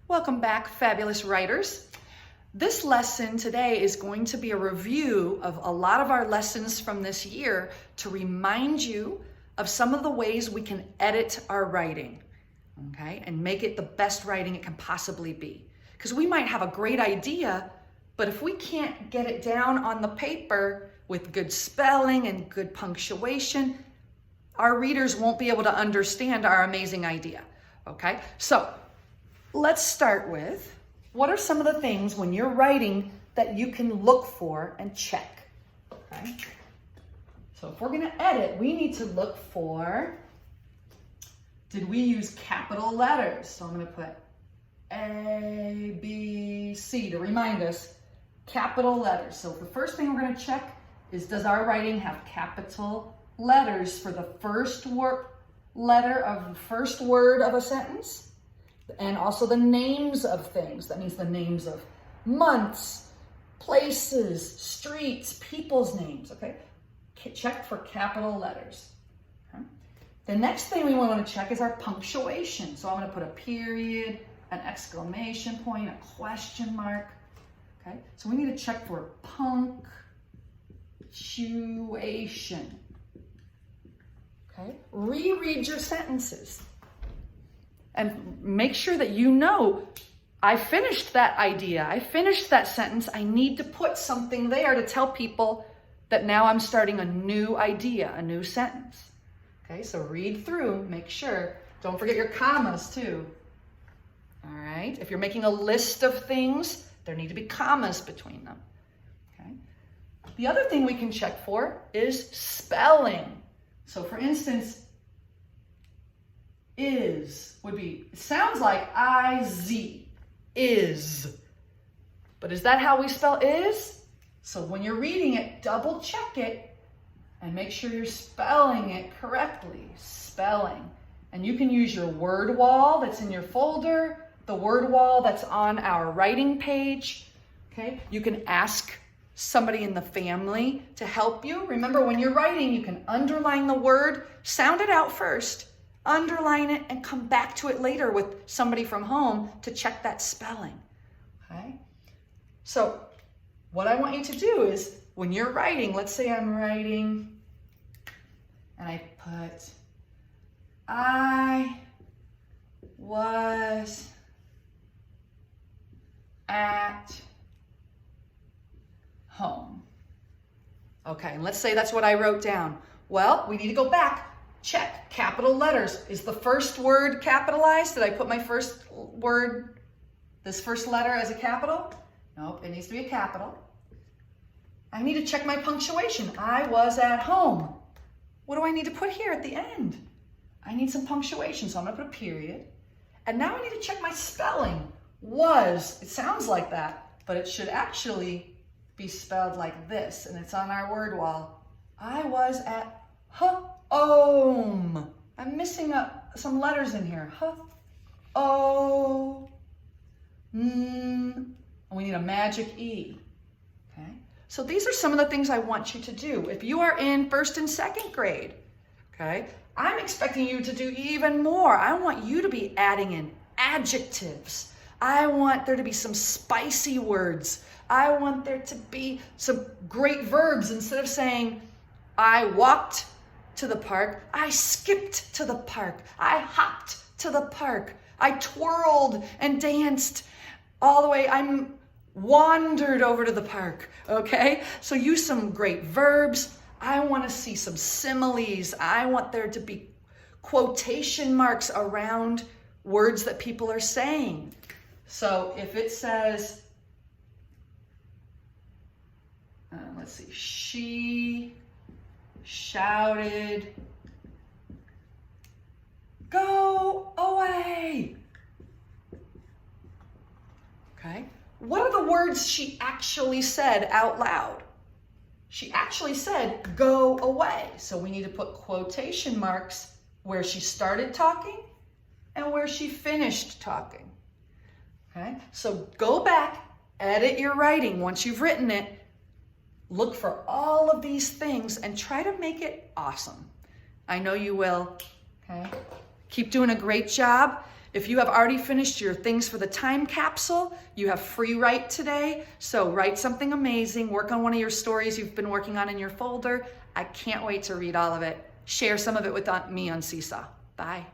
Welcome back, fabulous writers. This lesson today is going to be a review of a lot of our lessons from this year to remind you of some of the ways we can edit our writing, okay, and make it the best writing it can possibly be. Because we might have a great idea, but if we can't get it down on the paper with good spelling and good punctuation, our readers won't be able to understand our amazing idea, okay? So let's start with, what are some of the things when you're writing that you can look for and check, okay? So if we're gonna edit, we need to look for, did we use capital letters? So I'm gonna put A, B, C to remind us, capital letters. So the first thing we're gonna check is, does our writing have capital letters for the first letter of the first word of a sentence? And also the names of things. That means the names of months, places, streets, people's names, okay? Check for capital letters. Okay? The next thing we want to check is our punctuation. So I'm going to put a period, an exclamation point, a question mark, okay? So we need to check for punctuation, okay? Reread your sentences. And make sure that you know, I finished that idea, I finished that sentence, I need to put something there to tell people that now I'm starting a new idea, a new sentence. Okay, so read through, make sure, don't forget your commas too. All right, if you're making a list of things, there need to be commas between them. Okay. The other thing we can check for is spelling. So for instance, is would be, it sounds like I-Z, is. But is that how we spell is? So when you're reading it, double check it and make sure you're spelling it correctly. Spelling. And you can use your word wall that's in your folder, the word wall that's on our writing page. Okay? You can ask somebody in the family to help you. Remember, when you're writing, you can underline the word, sound it out first, underline it, and come back to it later with somebody from home to check that spelling, okay? So what I want you to do is, when you're writing, let's say I'm writing, and I put, I was at home. Okay, and let's say that's what I wrote down. Well, we need to go back. Check capital letters. Is the first word capitalized? Did I put my first word, this first letter, as a capital? Nope, it needs to be a capital. I need to check my punctuation. I was at home. What do I need to put here at the end? I need some punctuation, so I'm gonna put a period. And now I need to check my spelling. Was, it sounds like that, but it should actually be spelled like this, and it's on our word wall. I was at home. I'm missing some letters in here. And we need a magic E. Okay. So these are some of the things I want you to do. If you are in first and second grade, okay, I'm expecting you to do even more. I want you to be adding in adjectives. I want there to be some spicy words. I want there to be some great verbs. Instead of saying, I walked to the park, I skipped to the park, I hopped to the park, I twirled and danced all the way, I wandered over to the park, okay? So use some great verbs. I want to see some similes. I want there to be quotation marks around words that people are saying. So if it says, let's see, she shouted, go away. Okay. What are the words she actually said out loud? She actually said, go away. So we need to put quotation marks where she started talking and where she finished talking. Okay. So go back, edit your writing once you've written it. Look for all of these things and try to make it awesome. I know you will, okay? Keep doing a great job. If you have already finished your things for the time capsule, you have free write today. So write something amazing, work on one of your stories you've been working on in your folder. I can't wait to read all of it. Share some of it with me on Seesaw. Bye.